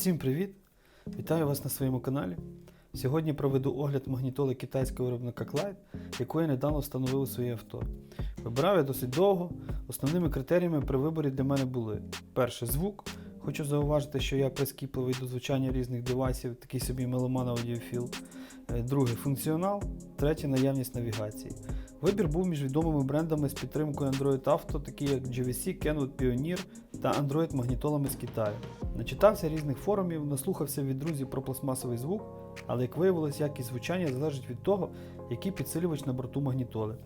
Усім привіт! Вітаю вас на своєму каналі. Сьогодні проведу огляд магнітоли китайського виробника Clyde, яку я недавно встановив у своє авто. Вибирав я досить довго. Основними критеріями при виборі для мене були: перше, звук. Хочу зауважити, що я прискіпливий до звучання різних девайсів, такий собі меломан аудіофіл. Друге, функціонал. Третє, наявність навігації. Вибір був між відомими брендами з підтримкою Android Auto, такі як GVC, Kenwood, Pioneer та Android магнітолами з Китаю. Начитався різних форумів, наслухався від друзів про пластмасовий звук, але як виявилось, якість звучання залежить від того, який підсилювач на борту магнітоли.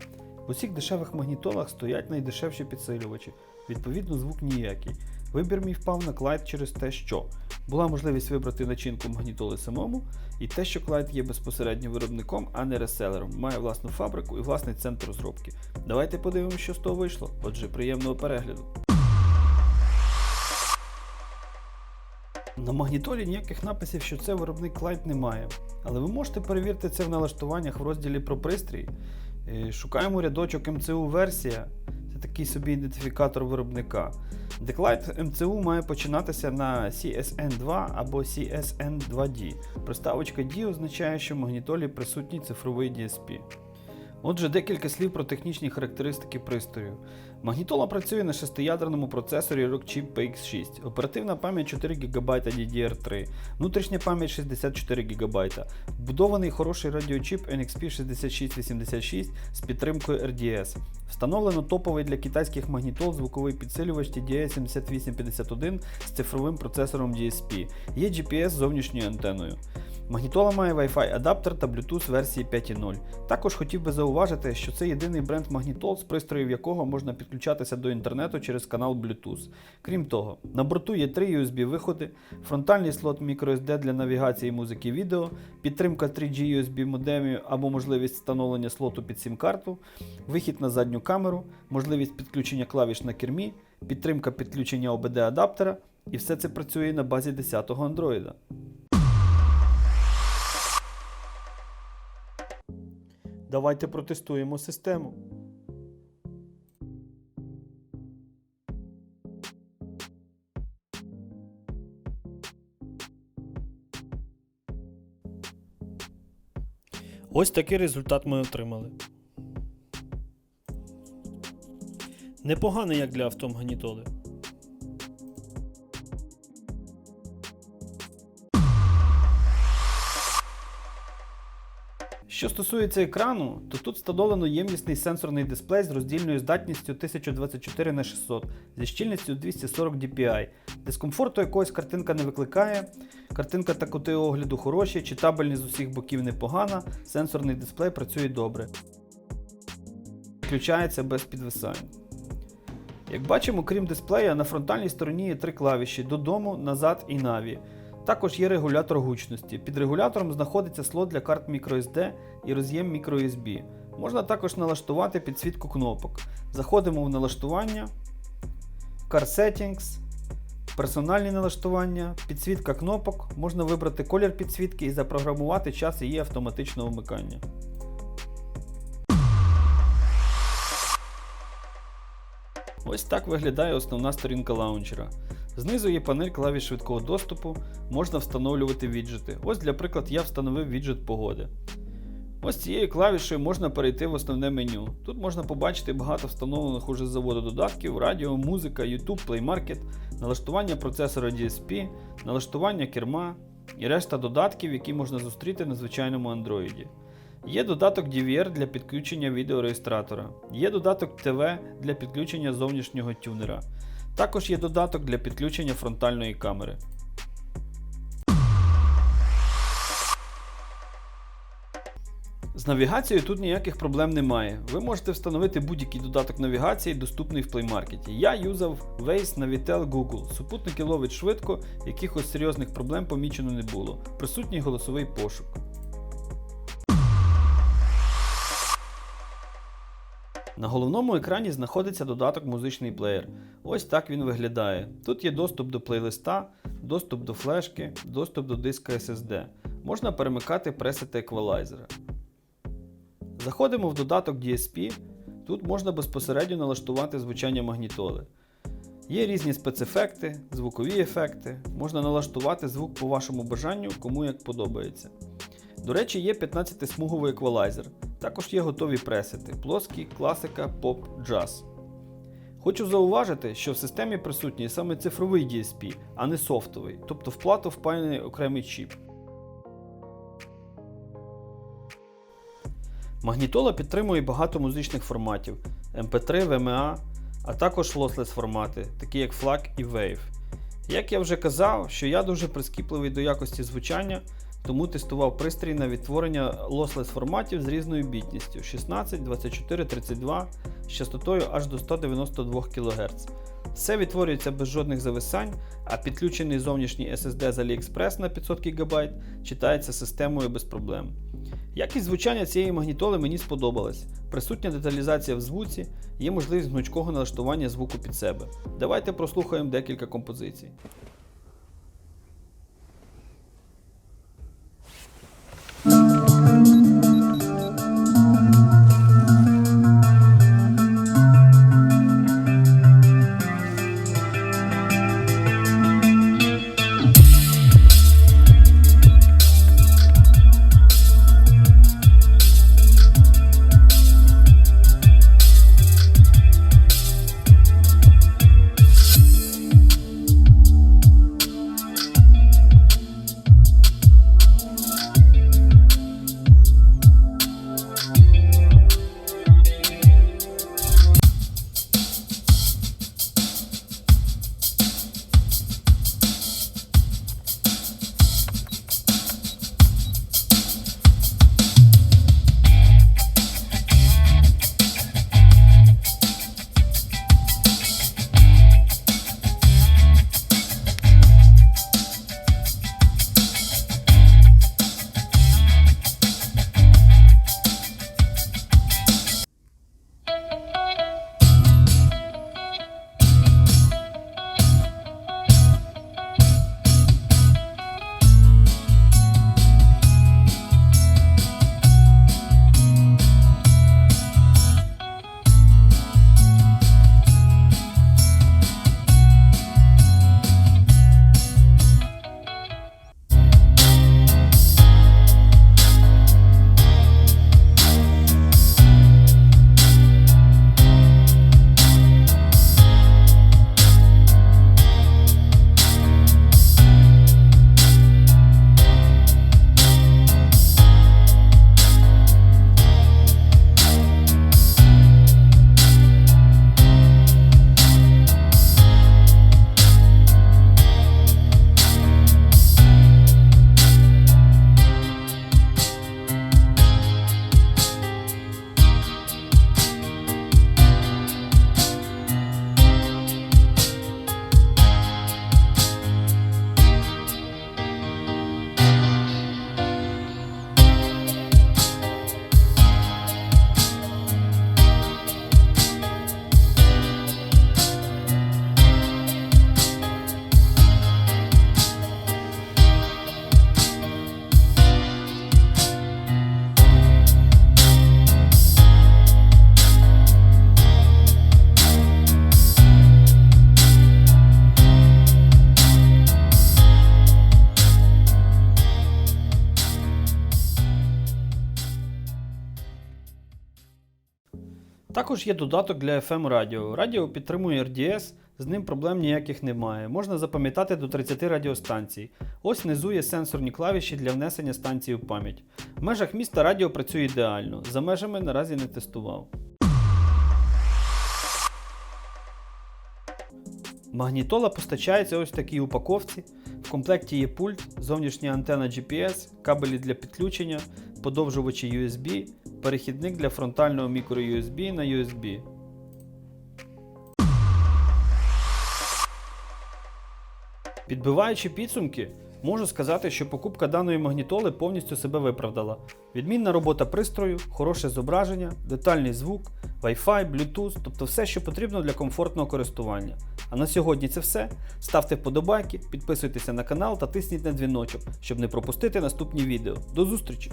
В усіх дешевих магнітолах стоять найдешевші підсилювачі, відповідно звук ніякий. Вибір мій впав на Clyde через те, що була можливість вибрати начинку магнітоли самому, і те, що Clyde є безпосередньо виробником, а не реселером, має власну фабрику і власний центр розробки. Давайте подивимося, що з того вийшло. Отже, приємного перегляду. На магнітолі ніяких написів, що це виробник Clyde, немає. Але ви можете перевірити це в налаштуваннях в розділі про пристрій. Шукаємо рядочок MCU версія. Це такий собі ідентифікатор виробника. Де Clyde MCU має починатися на CSN2 або CSN2D. Приставочка D означає, що в магнітолі присутній цифровий DSP. Отже, декілька слів про технічні характеристики пристрою. Магнітола працює на 6-ядерному процесорі Rockchip PX6, оперативна пам'ять 4 ГБ DDR3, внутрішня пам'ять 64 ГБ, вбудований хороший радіочіп NXP 6686 з підтримкою RDS. Встановлено топовий для китайських магнітол звуковий підсилювач TDI-7851 з цифровим процесором DSP. Є GPS з зовнішньою антеною. Магнітола має Wi-Fi адаптер та Bluetooth версії 5.0. Також хотів би зауважити, що це єдиний бренд магнітол, з пристроїв якого можна підключатися до інтернету через канал Bluetooth. Крім того, на борту є 3 USB виходи, фронтальний слот microSD для навігації музики і відео, підтримка 3G USB модемів або можливість встановлення слоту під сім-карту, вихід на задню камеру, можливість підключення клавіш на кермі, підтримка підключення OBD адаптера, і все це працює на базі 10-го Android. Давайте протестуємо систему. Ось такий результат ми отримали. Непоганий як для автомагнітоли. Що стосується екрану, то тут встановлено ємнісний сенсорний дисплей з роздільною здатністю 1024х600 зі щільністю 240 dpi. Дискомфорту якогось картинка не викликає, картинка та кути огляду хороші, читабельність з усіх боків непогана, сенсорний дисплей працює добре. Включається без підвисань. Як бачимо, крім дисплея, на фронтальній стороні є 3 клавіші: додому, назад і Наві. Також є регулятор гучності. Під регулятором знаходиться слот для карт microSD і роз'єм microUSB. Можна також налаштувати підсвітку кнопок. Заходимо в налаштування, Car Settings, персональні налаштування, підсвітка кнопок. Можна вибрати колір підсвітки і запрограмувати час її автоматичного вмикання. Ось так виглядає основна сторінка лаунчера. Знизу є панель клавіш швидкого доступу, можна встановлювати віджити. Ось для прикладу я встановив віджит погоди. Ось цією клавішею можна перейти в основне меню. Тут можна побачити багато встановлених уже з заводу додатків: радіо, музика, YouTube, Play Market, налаштування процесора DSP, налаштування керма і решта додатків, які можна зустріти на звичайному Android. Є додаток DVR для підключення відеореєстратора. Є додаток TV для підключення зовнішнього тюнера. Також є додаток для підключення фронтальної камери. З навігацією тут ніяких проблем немає. Ви можете встановити будь-який додаток навігації, доступний в Play Market. Я юзав Waze, Navitel, Google. Супутники ловить швидко, якихось серйозних проблем помічено не було. Присутній голосовий пошук. На головному екрані знаходиться додаток музичний плеєр. Ось так він виглядає. Тут є доступ до плейлиста, доступ до флешки, доступ до диска SSD. Можна перемикати пресети еквалайзера. Заходимо в додаток DSP. Тут можна безпосередньо налаштувати звучання магнітоли. Є різні спецефекти, звукові ефекти, можна налаштувати звук по вашому бажанню, кому як подобається. До речі, є 15-смуговий еквалайзер, також є готові пресети – плоский, класика, поп, джаз. Хочу зауважити, що в системі присутній саме цифровий DSP, а не софтовий, тобто в плату впаяний окремий чіп. Магнітола підтримує багато музичних форматів MP3, VMA, а також lossless формати, такі як FLAC і WAVE. Як я вже казав, що я дуже прискіпливий до якості звучання, тому тестував пристрій на відтворення lossless форматів з різною бітністю 16, 24, 32 з частотою аж до 192 кГц. Все відтворюється без жодних зависань, а підключений зовнішній SSD з AliExpress на 500 ГБ читається системою без проблем. Якість звучання цієї магнітоли мені сподобалась. Присутня деталізація в звуці, є можливість гнучкого налаштування звуку під себе. Давайте прослухаємо декілька композицій. Також є додаток для FM радіо. Радіо підтримує RDS, з ним проблем ніяких немає. Можна запам'ятати до 30 радіостанцій. Ось внизу є сенсорні клавіші для внесення станції в пам'ять. В межах міста радіо працює ідеально, за межами наразі не тестував. Магнітола постачається ось в такій упаковці. В комплекті є пульт, зовнішня антена GPS, кабелі для підключення, подовжувачі USB, перехідник для фронтального microUSB на USB. Підбиваючи підсумки, можу сказати, що покупка даної магнітоли повністю себе виправдала. Відмінна робота пристрою, хороше зображення, детальний звук, Wi-Fi, Bluetooth, тобто все, що потрібно для комфортного користування. А на сьогодні це все. Ставте вподобайки, підписуйтеся на канал та тисніть на дзвіночок, щоб не пропустити наступні відео. До зустрічі!